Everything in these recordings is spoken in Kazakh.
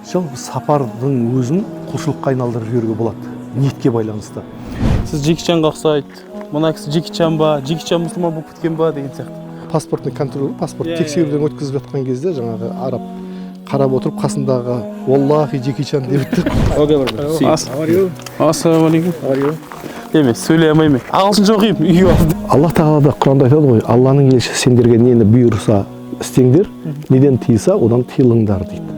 жалпы сапардың өзін құлшылыққа айналдырып жіберуге болады, ниетке байланысты. Сіз Джеки Чанға ұқсайды, мына кісі Джеки Чан ба, Джеки Чан мұсылман болып кеткен ба деген сияқты. Паспортный контроль, паспорт тексеруден өткізіп жатқан кезде жаңағы араб қарап отырып қасындағы «Уаллахи Джеки Чан» деп бітті. Ассалаумағалейкум. Емес, сөйлей алмаймын. Ағылшынша оқимын, үйге алды. Аллах тағала да Құранда айтады ғой, Алланың елшісі сендерге нені бұйырса істеңдер, неден тыйса одан тыйылыңдар дейді.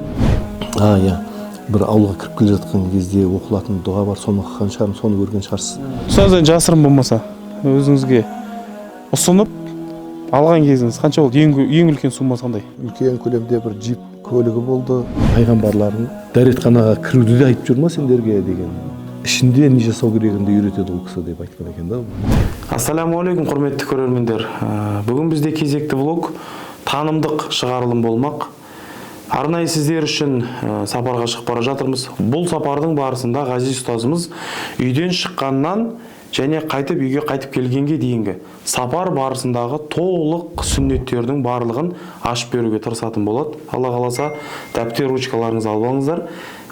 Иә. Бір ауылға кіріп келе жатқан кезде оқылатын дұға бар, соны оқыған шығармын, соны көрген шығарсыз. Сөзден жасырын болмаса, өзіңізге ұсынып алған кезіңіз қанша болды? Ең үлкен суммасы қандай? Үлкен көлемде бір джип көлігі болды. Пайғамбарлардың дәретханаға кіруді де айтып жүр ма сендерге деген. Ішінде не жасау керегінде үйретеді ол кісі деп айтқан екен да. Ассалаумағалейкум, құрметті көрермендер. Бүгін бізде кезекті влог танымдық шығарылым болмақ. Арнайы сіздер үшін сапарға шығып бара жатырмыз. Бұл сапардың барысында ғазиз ұстазымыз үйден шыққаннан және қайтып үйге қайтып келгенге дейінгі сапар барысындағы толық сүннеттердің барлығын ашып беруге тырысатын болады. Алла қаласа дәптер ручкаларыңызды алып алыңыздар.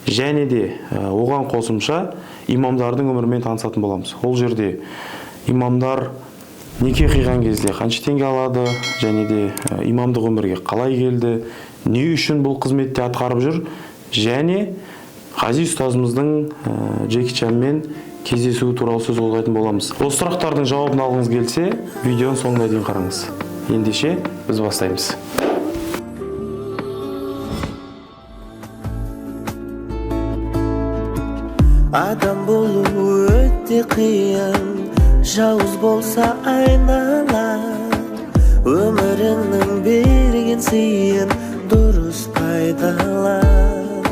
Және де оған қосымша имамдардың өмірімен танысатын боламыз. Ол жерде имамдар неке қиған кезде қанша теңге алады, және де имамдық өмірге қалай келді, не үшін бұл қызметте атқарып жүр, және ғазиз ұстазымыздың Джеки Чанмен кездесуі туралы сөз қозғайтын боламыз. Осы сұрақтардың жауабын алғыңыз келсе, видеоның соңына дейін қараңыз. Ендеше біз бастаймыз. Адам болу өте қиын, жауыз болса айналаң. Өміріңнің берген сыйын дұрыс пайдалан.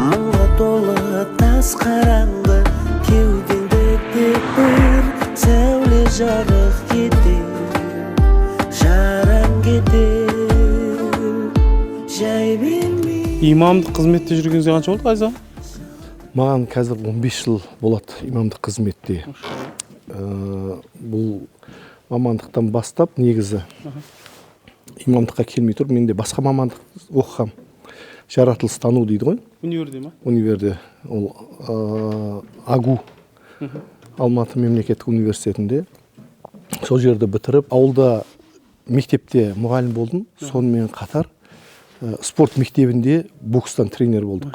Мұңға толы тас қараңғы, кеудеңдегі бір сәуле жарық кетер, жараң кетер, жай бермей. Имамдық қызметте жүргеніңізге қанша болды, Ғазиза? Маған қазір 15 жыл болады имамдық қызметте. Бұл мамандықтан бастап негізі имамдыққа келмей тұр. Менде басқа мамандық оқығам. Жаратылыстану дейді ғой. Универде ма? Универде. Ол АГУ, Алматы мемлекеттік университетінде. Сол жерді бітіріп, ауылда мектепте мұғалім болдым. Сонымен қатар спорт мектебінде бокстан тренер болдық.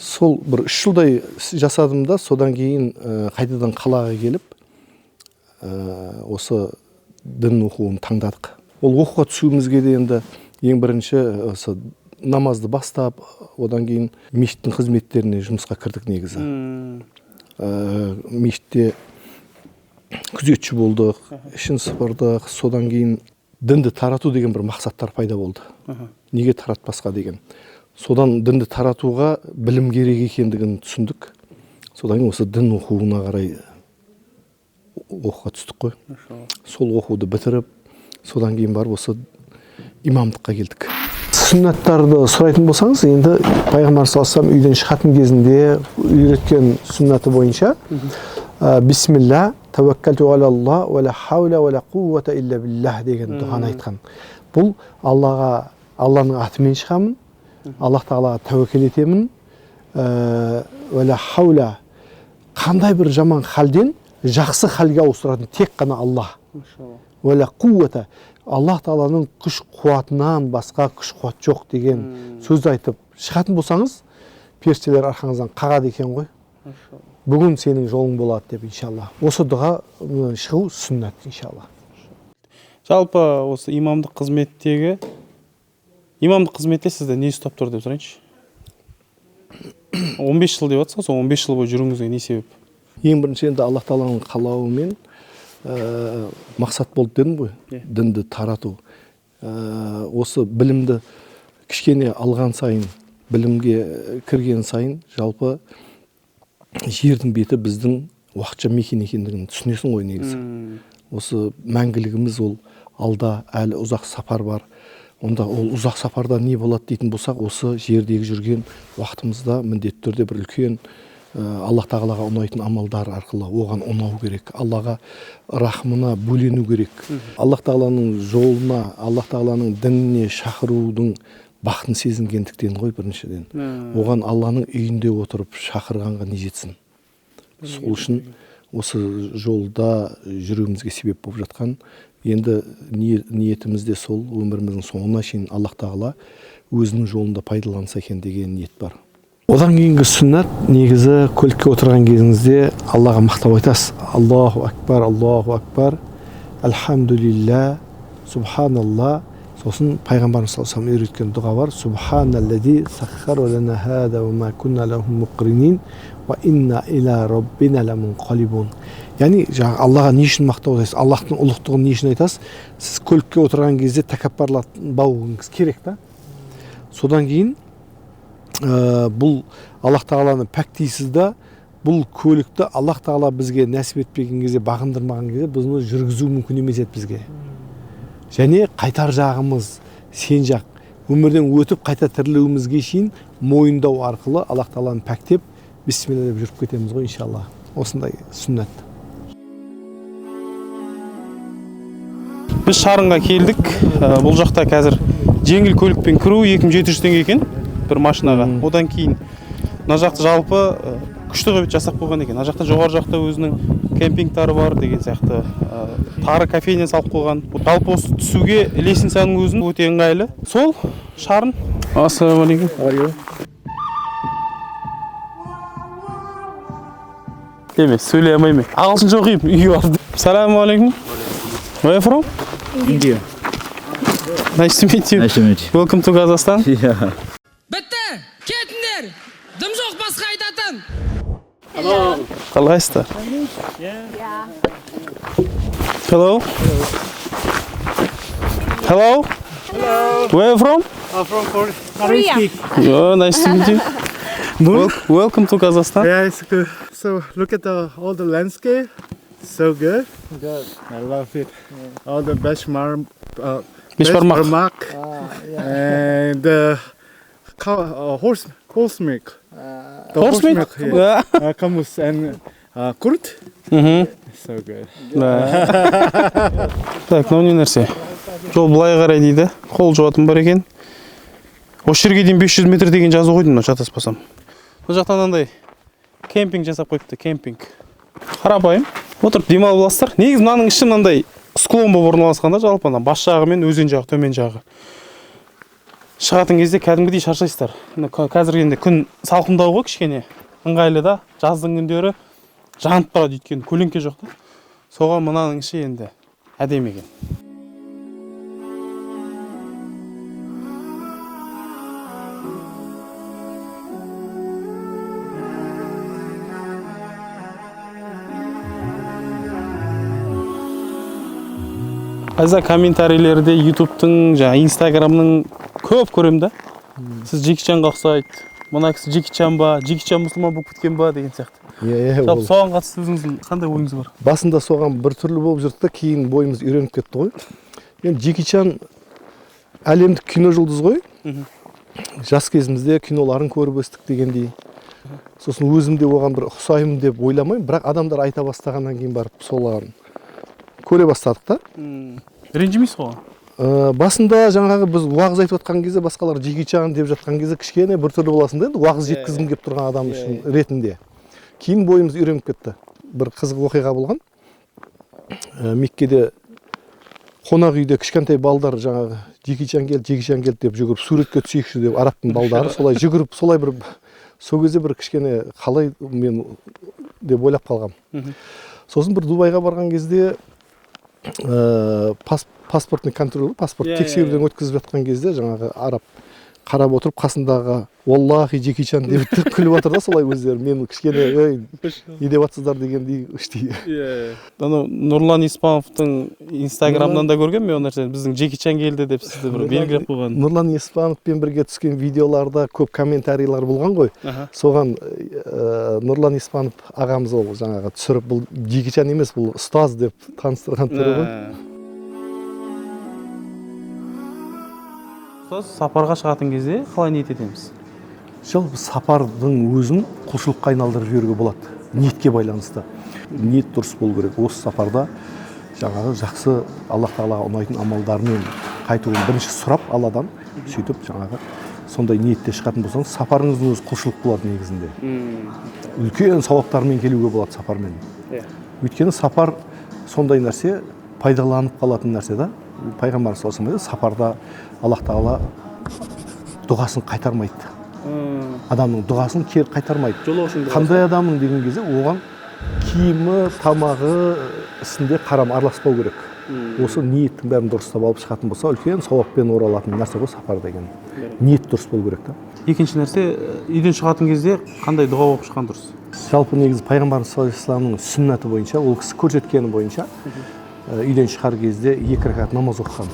Сол бір 3 жылдай жасадым да, содан кейін қайтадан қалаға келіп, осы дін оқуын таңдадық. Ол оқуға түсуімізге де енді ең бірінші осы намазды бастап, одан кейін мешіттің қызметтеріне жұмысқа кірдік негізі. Мешітте күзетші болдық, ішін сыпырдық, содан кейін дінді тарату деген бір мақсаттар пайда болды. Неге таратпасқа деген. Содан дінді таратуға білім керек екендігін түсіндік. Содан кейін осы дін оқуына қарай оқуға түстік қой. Сол оқуды бітіріп, содан кейін барып осы имамдыққа келдік. Сүннаттарды сұрайтын болсаңыз, енді Пайғамбар саллаллаху алейхи үйден шығатын кезінде үйреткен сүннаты бойынша Бисмилля, тәуәккәлту алалла, ва ла хауля ва ла қуввата илля биллах деген дұғаны айтқан. Бұл Алланың атымен шығамын, Аллах тағалаға тәуекел етемін, уәлә хауля, қандай бір жаман халден жақсы халге ауыстыратын тек қана Аллах. Уәлә қувата, Аллах тағаланың күш қуатынан басқа күш қуат жоқ деген сөзді айтып шығатын болсаңыз, періштелер арқаңыздан қағады екен ғой. Бүгін сенің жолың болады деп, иншалла. Осы дұға шығу сүннат, иншалла. Жалпы осы имамдық қызметте сізді не ұстап тұр деп сұрайыншы? 15 жыл деп жатсыз, сол 15 жыл бойы жүріңізге не себеп? Ең бірінші енді Аллах тағаланың қалауымен мақсат болды дедім ғой, дінді тарату. Осы білімді кішкене алған сайын, білімге кірген сайын, жалпы жердің беті біздің уақытша мекен екендігін түсінесің ғой негізі. Осы мәңгілігіміз ол алда әлі ұзақ сапар бар. Онда ол ұзақ сапарда не болады дейтін болсақ, осы жердегі жүрген уақытымызда міндетті түрде бір үлкен Аллах тағалаға ұнайтын амалдар арқылы оған ұнау керек. Аллаға рахмына бөлену керек. Аллах тағаланың жолына, Аллах тағаланың дініне шақырудың бақытын сезінгендіктен ғой біріншіден. Оған Алланың үйінде отырып шақырғанға не жетсін. Сол үшін осы жолда жүруімізге себеп болып жатқан, енді ниетіміз де сол, өміріміздің соңына шейін Аллах Тағала өзінің жолында пайдаланса екен деген ниет бар. Одан кейінгі сүннат, негізі көлікке отырған кезіңізде Аллаға мақтап айтасыз. Аллаху акбар, альхамдулилля, субханалла. Сосын пайғамбарымыз саллаллаху алейхи ва үйреткен дұға бар. Субханаллади саххара лана хада ва ма кунна лаху муқринин ва инна иля роббина ламунқалибун. Яғни Аллаға не үшін мақтау айтасыз? Аллахтың ұлықтығын не үшін айтасыз? Сіз көлікке отырған кезде тәкаппарланбауыңыз керек та. Содан кейін бұл Аллах Тағаланы пәктейсіз да, бұл көлікті Аллах Тағала бізге нәсіп етпеген кезде, бағындырмаған кезде біз оны жүргізу мүмкін емес еді бізге. Және қайтар жағымыз сен жақ. Өмірден өтіп қайта тірілуімізге шейін мойындау арқылы Аллах Тағаланы пәктеп, бисмилля деп жүріп кетеміз ғой иншалла. Осындай сүннат. Біз Шарынға келдік. Бұл жақта қазір жеңіл көлікпен кіру 2700 теңге екен бір машинаға. Одан кейін мына жақта жалпы күшті қойып жасап қойған екен. Мына жақта жоғары жақта өзінің кемпингтары бар деген сияқты. Тары кофейня салып қойған. Жалпы осы түсуге лестницаның өзін өте ыңғайлы. Сол Шарын. Ассалаумағалейкум. Емес, сөйлей алмаймын. Ағылшынша оқимын, үйге барды. Ассалаумағалейкум. Where are you from? India. Nice to meet you. Nice to meet you. Welcome to Kazakhstan. Yeah. Bitti, ketіңдер. Дым жоқ басқа айтатын. Қалайсыздар? Hello. Hello. Where are you from? I'm from Korea. Oh, nice to meet you. Welcome to Kazakhstan. Yeah, it's good. So look at all the landscape. So good. Good. I love it. All the Beshmark and the horse milk. The Horse milk? Yeah. Kamus and kurt. So good. Так, мынау не нәрсе? Жол былай қарай дейді. Қол жуатын бар екен. Осы жерге дейін 500 метр деген жазу қойдым, шатаспасам. Бұл жақтан андай кемпинг жасап қойыпты, кемпинг. Қарапайым. Отырып демалып аласыздар. Негізі мынаның іші мынандай склон болып орналасқанда, жалпы бас жағы мен өзен жағы, төмен жағы. Шығатын кезде кәдімгідей шаршайсыздар. Қазір енді күн салқындау ғой, кішкене ыңғайлы да. Жаздың күндері жанып тұрады, өйткені көлеңке жоқ та. Соған мынаның іші енді әдемі екен. Қазір комментарийлерде YouTube'тың, Instagram'ның көп көрем да. Сіз Джеки Чанға ұқсайды. Мына кісі Джеки Чан ба, Джеки Чан мұсылман болып кеткен ба деген сияқты. Жалпы соған қатысты өзіңіздің қандай ойыңыз бар? Басында соған бір түрлі болып жүрді, кейін бойымыз үйреніп кетті ғой. Енді Джеки Чан әлемдік кино жұлдыз ғой. Жас кезімізде киноларын көріп өстік дегендей. Сосын өзімде оған бір ұқсаймын деп ойламаймын, бірақ адамдар айта бастағаннан кейін барып соларын көре бастадық та. Ренжімейсіз ғой? Басында жаңағы біз уағыз айтып жатқан кезде, басқалар Джеки Чан деп жатқан кезде кішкене бір түрлі боласың да, уағыз жеткізгім келіп тұрған адам үшін ретінде. Кейін бойымыз үйреніп кетті. Бір қызық оқиға болған. Меккеде қонақ үйде кішкентай балдар жаңағы Джеки Чан келді деп жүгіріп суретке түсейікші деп арабтың балдары солай жүгіріп, солай бір сол кезде бір кішкене қалай мен деп ойлап қалғам. Сосын бір Дубайға барған кезде паспортный контроль, паспорт тексеруден өткізіп жатқан кезде жаңағы араб қарап отырып қасындағы Аллахи Джеки Чан деп күліп отыр да, солай өздері мен кішкене не деп жатсыздар дегендей іштей. Нұрлан Испановтың Инстаграмнан да көрген мен ол нәрсені, біздің Джеки Чан келді деп сізді бір белгілеп қойған. Нұрлан Испановпен бірге түскен видеоларда көп комментарийлар болған ғой. Соған Нұрлан Испанов ағамыз ол жаңағы түсіріп, бұл Джеки Чан емес, бұл ұстаз деп таныстырған түрі ғой. Сапарға шығатын кезде қалай ниет етеміз? Жалпы сапардың өзін құлшылыққа айналдырып жіберуге болады. Ниетке байланысты. Ниет дұрыс болу керек. Осы сапарда жаңағы жақсы Аллах Тағалаға ұнайтын амалдармен қайтуын бірінші сұрап Алладан, сөйтіп жаңағы сондай ниетте шығатын болсаңыз, сапарыңыздың өзі құлшылық болады негізінде. Үлкен сауаптармен келуге болады сапармен. Өйткені сапар сондай нәрсе, пайдаланып қалатын нәрсе да. Пайғамбар саллаллаху алейхи вассалам сапарда Аллах тағала дұғасын қайтармайды. Адамның дұғасын кері қайтармайды. Қандай адамның деген кезде оған киімі, тамағы ісінде араласпау керек. Осы ниеттің бәрін дұрыстап алып шығатын болса, үлкен сауаппен оралатын нәрсе ғой сапар деген. Ниет дұрыс болу керек та. Екінші нәрсе, үйден шығатын кезде қандай дұға оқып шыққан дұрыс? Жалпы негізі пайғамбарымыз саллаллаху алейхи вассаламның сүннаты бойынша, ол кісі көрсеткені бойынша, үйден шығар кезде 2 ракат намаз оқыған.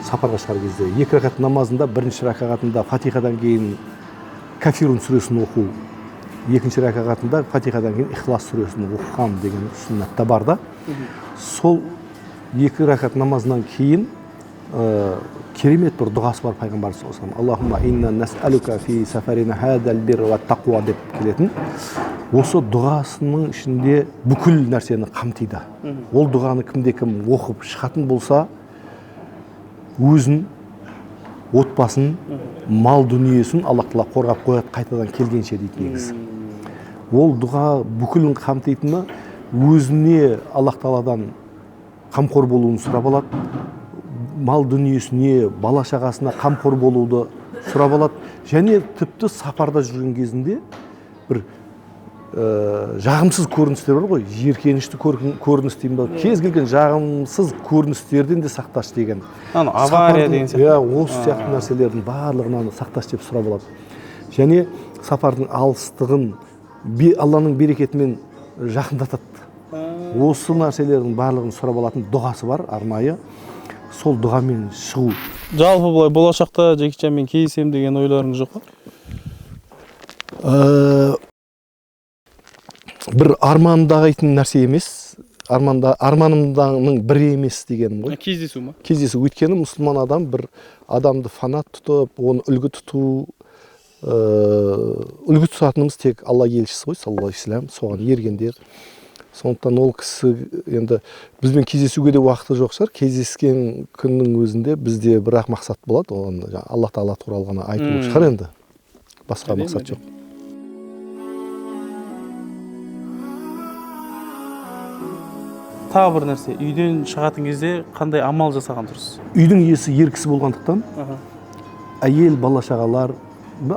Сапарға шығар кезде 2 ракат намазында бірінші ракатында Фатихадан кейін Кафирун сүресін оқу, екінші ракатында Фатихадан кейін Ихлас сүресін оқыған деген сүннатта бар да. Сол 2 ракат намазынан кейін керемет бір дұғасы бар пайғамбар саллаллаху алейхи вассалам. Аллахумма инна нас'алука фи сафарина хадал бир ва тақуа деп келетін. Осы дұғасының ішінде бүкіл нәрсені қамтиды. Ол дұғаны кімде-кім оқып шығатын болса, өзін, отбасын, мал дүниесін Аллах тағала қорғап қояды қайтадан келгенше дейді негізі. Ол дұға бүкілін қамтитыны өзіне Аллах тағаладан қамқор болуын сұрап алады, мал дүниесіне, бала шағасына қамқор болуды сұрап алады, және тіпті сапарда жүрген кезінде бір жағымсыз көріністер бар ғой, жиіркенішті көрініс деймін ба, кез келген жағымсыз көріністерден де сақташы деген. Авария деген сияқты. Осы сияқты нәрселердің барлығынан сақташы деп сұрап алады. Және сапардың алыстығын Алланың берекетімен жақындатады. Осы нәрселердің барлығын сұрап алатын дұғасы бар, арнайы. Сол дұғамен шығу. Жалпы бұлай болашақта Джеки Чанмен кездесем деген ойларыңыз жоқ па? Бір армандағайтын нәрсе емес, арманымның бірі емес дегенім ғой. Кездесу ма? Кездесу. Өйткені мұсылман адам бір адамды фанат тұтып, оны үлгі тұтатынымыз тек Алла елшісі ғой, саллаллаху алейхи вассалам, соған ергендер. Сондықтан ол кісі енді бізбен кездесуге де уақыты жоқ шығар. Кездескен күннің өзінде бізде бір-ақ мақсат болады, оны Аллах тағала туралы ғана айту шығар енді. Басқа мақсат жоқ. Тағы бір нәрсе, үйден шығатын кезде қандай амал жасаған дұрыс? Үйдің иесі ер кісі болғандықтан, әйел, бала шағалар,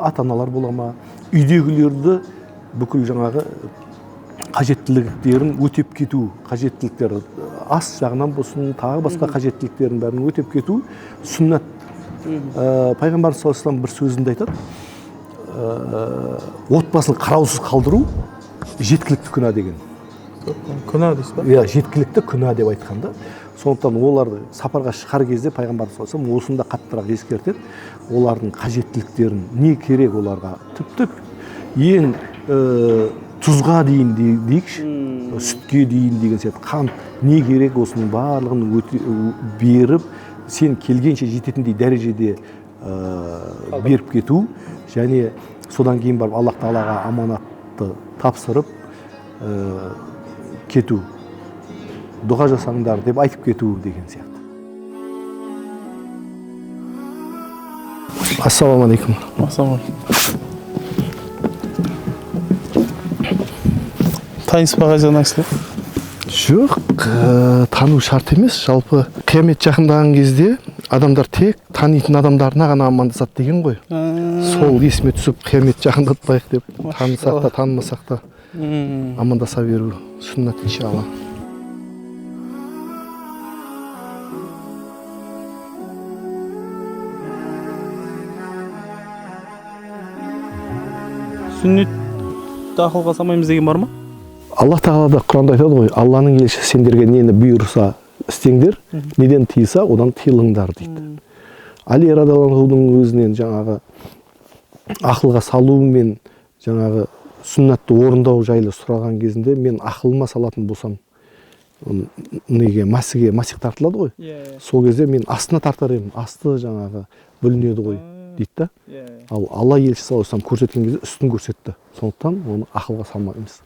ата-аналар бола ма, үйдегілерді бүкіл жаңағы қажеттіліктерін өтеп кету, қажеттіліктер ас жағынан болсын, тағы басқа қажеттіліктерін бәрін өтеп кету сүннат. Пайғамбар саллаллаху алейхи вассалам бір сөзінде айтады, отбасын қараусыз қалдыру жеткілікті күнә деген. Күнә дейсіз ба? Иә, жеткілікті күнә деп айтқанда. Сондықтан оларды сапарға шығар кезде пайғамбар саллаллаху алейхи вассалам осында қаттырақ ескертеді. Олардың қажеттіліктерін, не керек оларға, тіпті ең тұзға дейін дейікші, сүтке дейін деген сияқты, қант не керек осының барлығын беріп, сен келгенше жететіндей дәрежеде беріп кету, және содан кейін барып Аллах тағалаға аманатты тапсырып кету, дұға жасаңдар деп айтып кету деген сияқты. Ассаламу алейкум. Таныс ба қайсынан кісілер? Жоқ, тану шарт емес. Жалпы қиямет жақындаған кезде адамдар тек танитын адамдарына ғана амандасады деген ғой. Сол есіме түсіп қиямет жақындатпайық деп, танысақ та, танымасақ та амандаса беру сүннат иншалла. Сүннетті ақылға салмаймыз деген бар ма? Аллах тағала Құранда айтады ғой, Алланың елшісі сендерге нені бұйырса істеңдер, неден тыйса одан тыйылыңдар дейді. Али радиаллаху анхудың өзінен жаңағы ақылға салу мен жаңағы сүннатты орындау жайлы сұраған кезінде, мен ақылыма салатын болсам, неге масих тартылады ғой. Сол кезде мен астына тартар едім, асты жаңағы бүлінеді ғой дейді да. Ал Алла елшісі саллаллаху алейхи көрсеткен кезде үстін көрсетті. Сондықтан оны ақылға салмаймыз.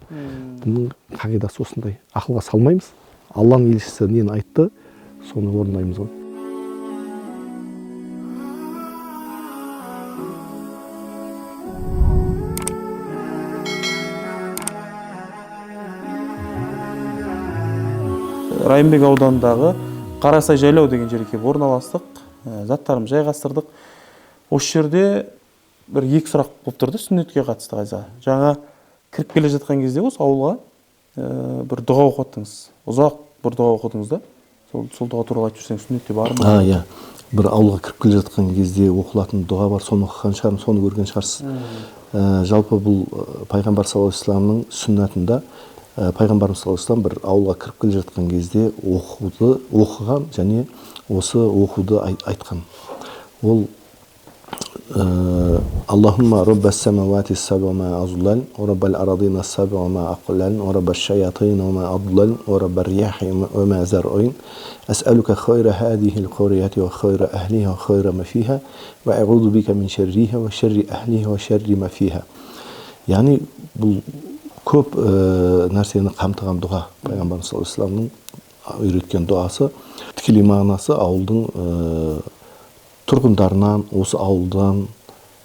Бұның қағидасы осындай. Ақылға салмаймыз. Алланың елшісі нені айтты, соны орындаймыз ғой. Райымбек ауданындағы Қарасай жайлау деген жерге келіп орналастық. Заттарымызды жайғастырдық. Осы жерде бір екі сұрақ болып тұрды сүннетке қатысты Ғайза. Жаңа кіріп келе жатқан кезде осы ауылға бір дұға оқыттыңыз. Ұзақ бір дұға оқыдыңыз да. Сол дұға туралы айтып жүрсең, сүннетте бар ма? Иә. Бір ауылға кіріп келе жатқан кезде оқылатын дұға бар, соны оқыған шығармын, соны көрген шығарсыз. Жалпы бұл пайғамбар саллаллаху алейхи вассаламның сүннатында пайғамбарымыз саллаллаху алейхи вассалам бір ауылға кіріп келе жатқан кезде оқыған және осы оқуды айтқан. Ол Аллахумма раббас самавати саб'a ма азлал, ва раббал арадина саб'a ма aqlal, ва раббаш шаятин ма adlal, ва раббар рияхи ва ма зар'ин. Ас'алука хайра хадихи al-qaryati ва хайра ахлиха ва хайра ма фиха, ва а'уду бика мин шарриха ва шарри ахлиха ва шарри ма фиха. Яғни бұл көп нәрсені қамтыған дұға. Пайғамбарымыз саллаллаху алейхи вассаламның үйреткен дұғасы. Тікелей мағынасы ауылдың тұрғындарынан, осы ауылдан,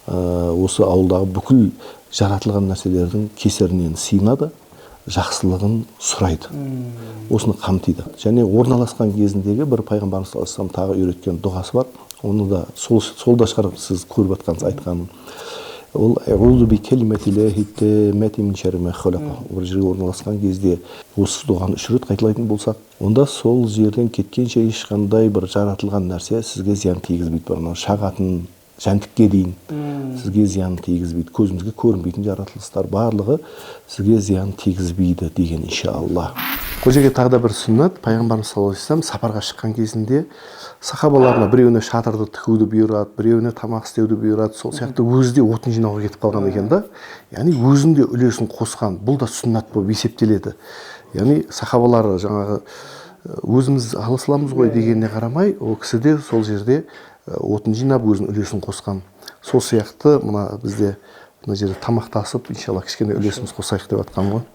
осы ауылдағы бүкіл жаратылған нәрселердің кесірінен сыйынады, жақсылығын сұрайды. Осыны қамтиды. Және орналасқан кезіндегі бір пайғамбарымыз саллаллаху алейхи вассалам тағы үйреткен дұғасы бар. Оны да сол да шығар сіз көріп жатқаныңыз айтқаным. Ол а'узу би калиматиллахи таммати мин шарри ма халақа. Бір жерге орналасқан кезде осы дұғаны 3 рет қайталайтын болсақ, онда сол жерден кеткенше ешқандай бір жаратылған нәрсе сізге зиян тигізбейді. Бір шағатын жәндікке дейін сізге зиян тигізбейді. Көзімізге көрінбейтін жаратылыстар барлығы сізге зиян тигізбейді деген иншалла. Бұл жерге тағы да бір сүннат. Пайғамбарымыз саллаллаху алейхи вассалам сапарға шыққан кезінде сахабаларына біреуіне шатырды тігуді бұйырады, біреуіне тамақ істеуді бұйырады. Сол сияқты өзі де отын жинауға кетіп қалған екен да. Яғни өзінде үлесін қосқан. Бұл да сүннат болып есептеледі. Яғни сахабалар жаңағы өзіміз алысыламыз ғой дегеніне қарамай, ол кісі де сол жерде отын жинап өзінің үлесін қосқан. Сол сияқты мына бізде мына жерде тамақтасып, иншалла кішкене үлесіміз қосайық деп жатқан ғой.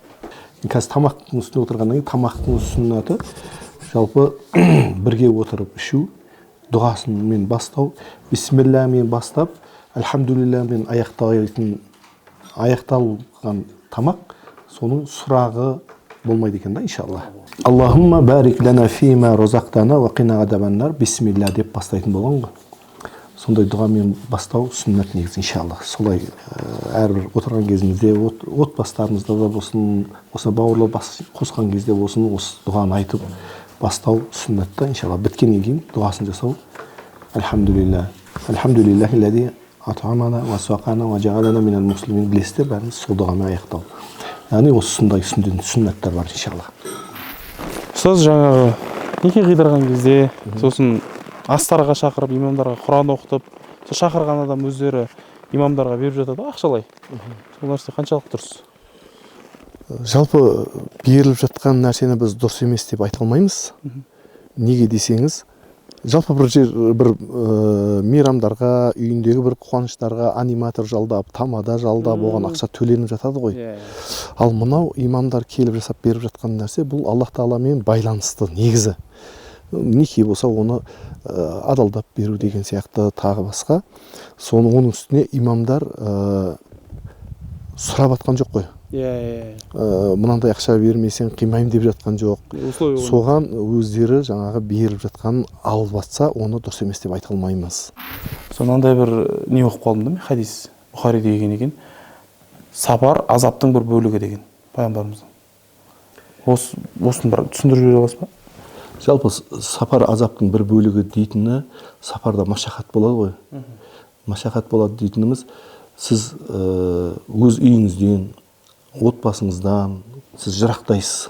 Қазір тамақтың үстіне отырғаннан кейін тамақтың сүннаты жалпы бірге отырып ішу, дұғасымен бастау, бисмиллахмен бастап, альхамдулиллахмен аяқталған тамақ, соның сұрағы болмайды екен да, иншалла. Аллахумма барик лана фима розақтана ва қина адабаннар, бисмилла деп бастайтын болған ғой. Сондай дұғамен бастау сүннат негізі, иншалла. Солай әрбір отырған кезімізде, отбасыларымызда да болсын, осы бауырлар қосқан кезде болсын, осы дұғаны айтып бастау сүннатта, иншалла. Біткеннен кейін дұғасын жасау. Альхамдулилlah. Альхамдулиллахи лази ат'амана ва сақана ва жағалана минал муслимин. Білесіздер, бәріміз сол дұғамен аяқтау. Яғни осы сондай сүннаттар бар, иншалла. Сіз жаңағы неке қидырған кезде, сосын астарға шақырып, имамдарға Құран оқытып, сол шақырған адам өздері имамдарға беріп жатады, ақшалай. Сол нәрсе қаншалық дұрыс? Жалпы беріліп жатқан нәрсені біз дұрыс емес деп айта алмаймыз. Неге десеңіз, жалпы бір мейрамдарға, үйіндегі бір қуаныштарға аниматор жалдап, тамада жалдап, оған ақша төленіп жатады ғой. Ал мынау имамдар келіп жасап беріп жатқан нәрсе, бұл Аллах Тағаламен байланысты негізі. Неке болса оны адалдап беру деген сияқты тағы басқа. Оның үстіне имамдар сұрап атқан жоқ қой. Мынандай ақша бермесең қимайым деп жатқан жоқ. Соған өздері жаңағы беріп жатқан алып жатса, оны дұрыс емес деп айта алмаймыз. Сонандай бір не оқып қалдым да мен, хадис Бұхариде деген екен. Сапар азаптың бір бөлігі деген пайғамбарымыздың. Осыны бір түсіндіріп бере аласыз ба? Жалпы сапар азаптың бір бөлігі дейтіні, сапарда машақат болады ғой. Машақат болады дейтініміз, сіз өз үйіңізден, отбасыңыздан, сіз жырақтайсыз.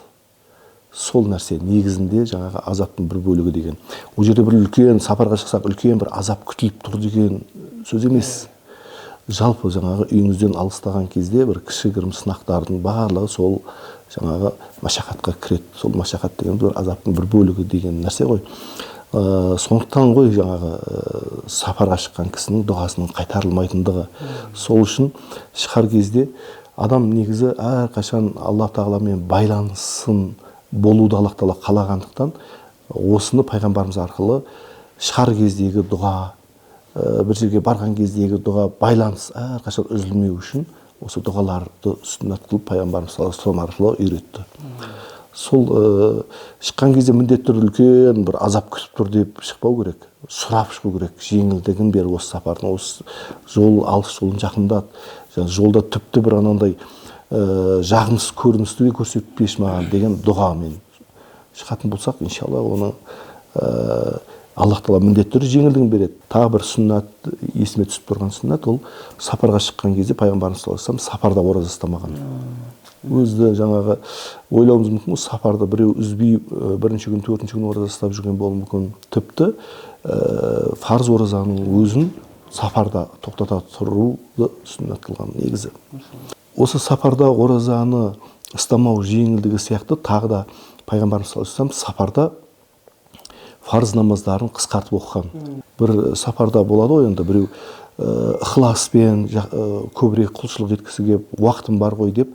Сол нәрсе негізінде жаңағы азаптың бір бөлігі деген. Ол жерде бір үлкен сапарға шықсақ, үлкен бір азап күтіліп тұр деген сөз емес. Жалпы жаңағы үйіңізден алыстаған кезде бір кішігірім сынақтардың барлығы сол жаңағы машақатқа кіреді. Сол машақат деген бір азаптың бір бөлігі деген нәрсе ғой. Сондықтан ғой жаңағы сапарға шыққан кісінің дұғасының қайтарылмайтындығы. Сол үшін шығар кезде адам негізі әрқашан Алла Тағаламен байланысын болуды Алла Тағала қалағандықтан осыны пайғамбарымыз арқылы шығар кездегі дұға, бір жерге барған кездегі дұға, байланыс әрқашан үзілмеу үшін осы дұғаларды сүннат қылып пайғамбарымыз саллаллаху алейхи вассалам арқылы үйретті. сол шыққан кезде міндетті түрде үлкен бір азап күтіп тұр деп шықпау керек, сұрап шығу керек. Жеңілдігін бер осы сапардың, осы жол алыс жолын жақындат. Жолда тіпті бір анандай жағымсыз көріністі де көрсетпеші маған деген дұғамен шығатын болсақ, иншалла оны Аллах Тағала міндетті түрде жеңілдігін береді. Тағы бір сүннат, есіме түсіп тұрған сүннат, ол сапарға шыққан кезде пайғамбарымыз саллаллаху алейхи вассалам сапарда ораза ұстамаған. Өзді жаңағы ойлауымыз мүмкін, сапарда біреу үзбей бірінші күн, төртінші күн ораза ұстап жүрген болуы мүмкін. Тіпті фарз оразаның өзін сапарда тоқтата тұруды сүннат қылған негізі. Осы сапарда оразаны ұстамау жеңілдігі сияқты тағы да пайғамбарымыз саллаллаху алейхи вассалам сапарда фарз намаздарын қысқартып оқыған. Бір сапарда болады ғой, енді біреу ықыласпен көбірек құлшылық еткісі келіп, уақытым бар ғой деп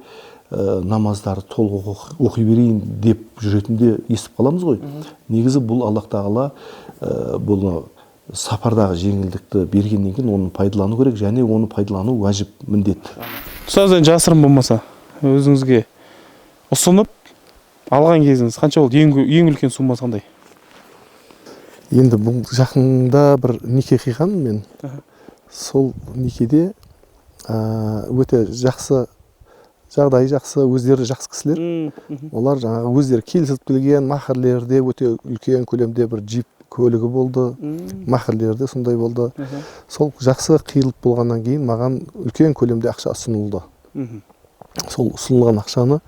намаздарды толық оқи берейін деп жүретінде естіп қаламыз ғой. Негізі бұл Аллах Тағала бұл сапардағы жеңілдікті бергеннен кейін оны пайдалану керек, және оны пайдалану уәжіп, міндет. Ұстаздан жасырын болмаса, өзіңізге ұсынып алған кезіңіз қанша болды? Ең үлкен суммасы қандай? Енді бұл жақында бір неке қиған мен. Сол некеде өте жақсы, жағдайы жақсы, өздері жақсы кісілер. Олар жаңағы өздері келісіп келген махрлерде өте үлкен көлемде бір джип көлігі болды. Махрлерде сондай болды. Сол жақсы қиылып болғаннан кейін маған үлкен көлемде ақша ұсынылды. Сол ұсынылған ақшаны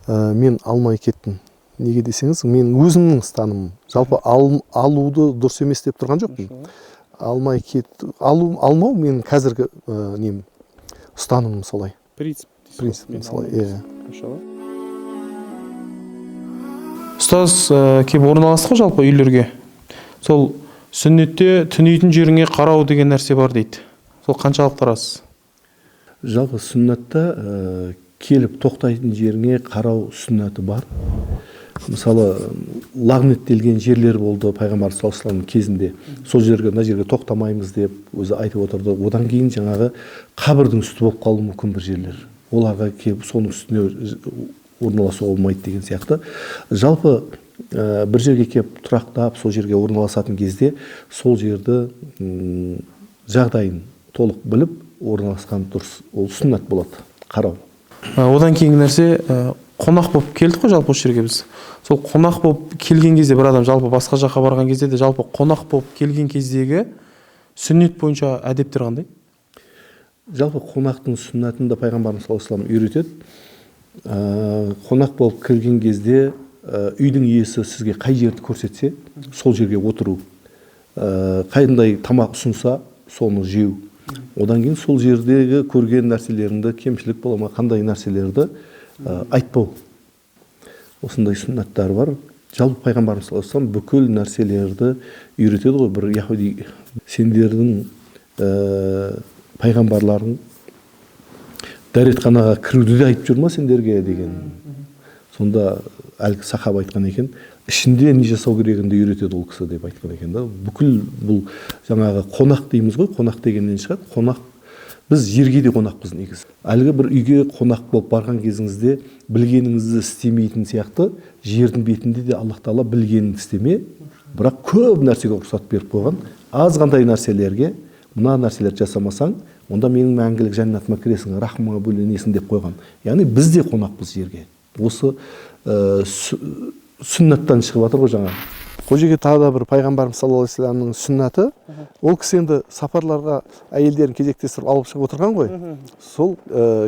мен алмай кеттім. Неге десеңіз, мен өзімнің ұстанымым. Жалпы алуды дұрыс емес деп тұрған жоқпын. Алмау менің қазіргі нем, ұстанымым солай. Принципім солай. Ұстаз келіп орналасты ғой жалпы үйлерге. Сол сүннетте түнейтін жеріңе қарау деген нәрсе бар дейді. Сол қаншалықты рас? Жалпы сүннатта келіп тоқтайтын жеріңе қарау сүннаты бар. Мысалы, лағнеттелген жерлер болды пайғамбар саллаллаху алейхи вассалам кезінде. Сол жерге, мына жерге тоқтамаймыз деп өзі айтып отырды. Одан кейін жаңағы қабірдің үсті болып қалуы мүмкін бір жерлер. Оларға келіп соның үстіне орналасуға болмайды деген сияқты. Жалпы бір жерге келіп тұрақтап, сол жерге орналасатын кезде сол жерді жағдайын толық біліп орналасқан дұрыс. Ол сүннат болады, қарау. Одан кейінгі нәрсе, қонақ болып келдік қой жалпы осы жерге біз. Сол қонақ болып келген кезде бір адам жалпы басқа жаққа барған кезде де жалпы қонақ болып келген кездегі сүннет бойынша әдептер қандай? Жалпы қонақтың сүннатында пайғамбарымыз саллаллаху алейхи вассалам үйретеді. Қонақ болып кірген кезде үйдің иесі сізге қай жерді көрсетсе, сол жерге отыру. Қандай тамақ ұсынса, соны жеу. Одан кейін сол жердегі көрген нәрселеріңді, кемшілік бола ма, қандай нәрселерді айтпау. Осындай сүннаттар бар. Жалпы пайғамбарымыз саллаллаху алейхи вассалам бүкіл нәрселерді үйретеді ғой. Бір яһуди сендердің пайғамбарларың дәретханаға кіруді де айтып жүр ма сендерге деген. Сонда әлгі сахаба айтқан екен, ішінде не жасау керегін де үйретеді ол кісі деп айтқан екен да. Бүкіл бұл жаңағы қонақ дейміз ғой, қонақ дегеннен шығады. Қонақ, біз жерге де қонақпыз негізі. Әлгі бір үйге қонақ болып барған кезіңізде білгеніңізді істемейтін сияқты, жердің бетінде де Аллах Тағала білгеніңді істеме, бірақ көп нәрсеге рұқсат беріп қойған. Аз қандай нәрселерге, мына нәрселерді жасамасаң, онда менің мәңгілік жәннатыма кіресің, рахымыңа бөленесің деп қойған. Яғни біз де қонақпыз жерге. Осы сүннаттан шығып жатыр ғой жаңа. Ол жерге тағы да бір пайғамбарымыз саллаллаху алейхи вассаламның сүннаты. Ол кісі енді сапарларға әйелдерін кезектестіріп алып шығып отырған ғой. Сол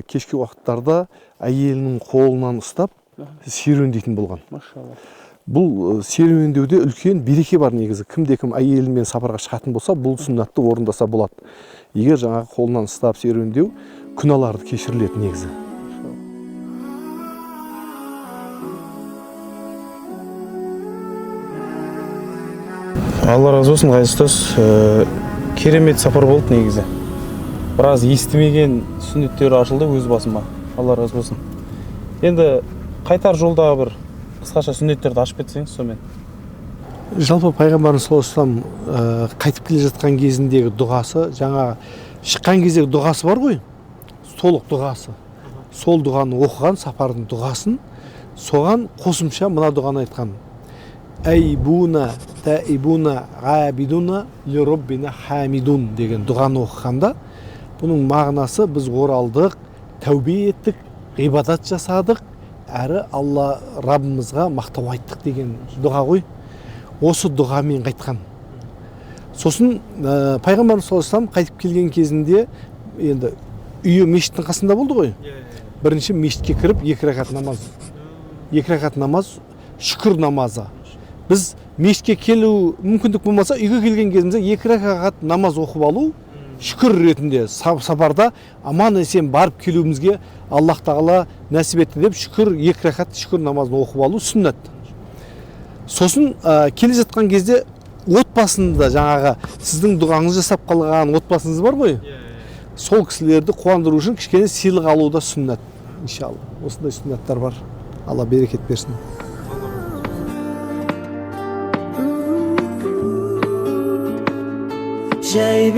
кешкі уақыттарда әйелінің қолынан ұстап серуендейтін болған. Бұл серуендеуде үлкен береке бар негізі. Кімде-кім әйелімен сапарға шығатын болса, бұл сүннатты орындаса болады. Егер жаңағы қолынан ұстап серуендеу, күнәларды кешіріледі негізі. Алла разы болсын, ғазиз ұстаз. Керемет сапар болды негізі. Біраз естімеген сүннеттер ашылды өз басыма. Алла разы болсын. Енді қайтар жолда бір қысқаша сүннеттерді ашып кетсеңіз сонымен. Жалпы пайғамбарымыз саллаллаху алейхи вассалам қайтып келе жатқан кезіндегі дұғасы, жаңа шыққан кездегі дұғасы бар ғой, толық дұғасы. Сол дұғаны оқыған, сапардың дұғасын соған қосымша мына дұғаны айтқан. Айбуна таибуна ғабидуна лироббина хамидун деген дұғаны оқығанда, бұның мағынасы біз оралдық, тәубе еттік, ғибадат жасадық, әрі Алла Раббымызға мақтау айттық деген дұға ғой. Осы дұғамен қайтқан. Сосын пайғамбарымыз саллаллаху алейхи вассалам қайтып келген кезінде енді үйі мешіттің қасында болды ғой. Бірінші мешітке кіріп 2 рәкат намаз. 2 рәкат намаз шүкір намазы. Біз мешітке келу мүмкіндік болмаса, үйге келген кезімізде 2 рәкат намаз оқып алу шүкір ретінде сапарда аман есен барып келуімізге Аллах тағала нәсіп етті деп шүкір 2 рәкат шүкір намазын оқып алу сүннат. Сосын келе жатқан кезде отбасында жаңағы сіздің дұғаңыз жасап қалған отбасыңыз бар ғой? Сол кісілерді қуандыру үшін кішкене сыйлық алу да сүннат. Иншалла. Осындай сүннаттар бар. Алла берекет берсін. Жай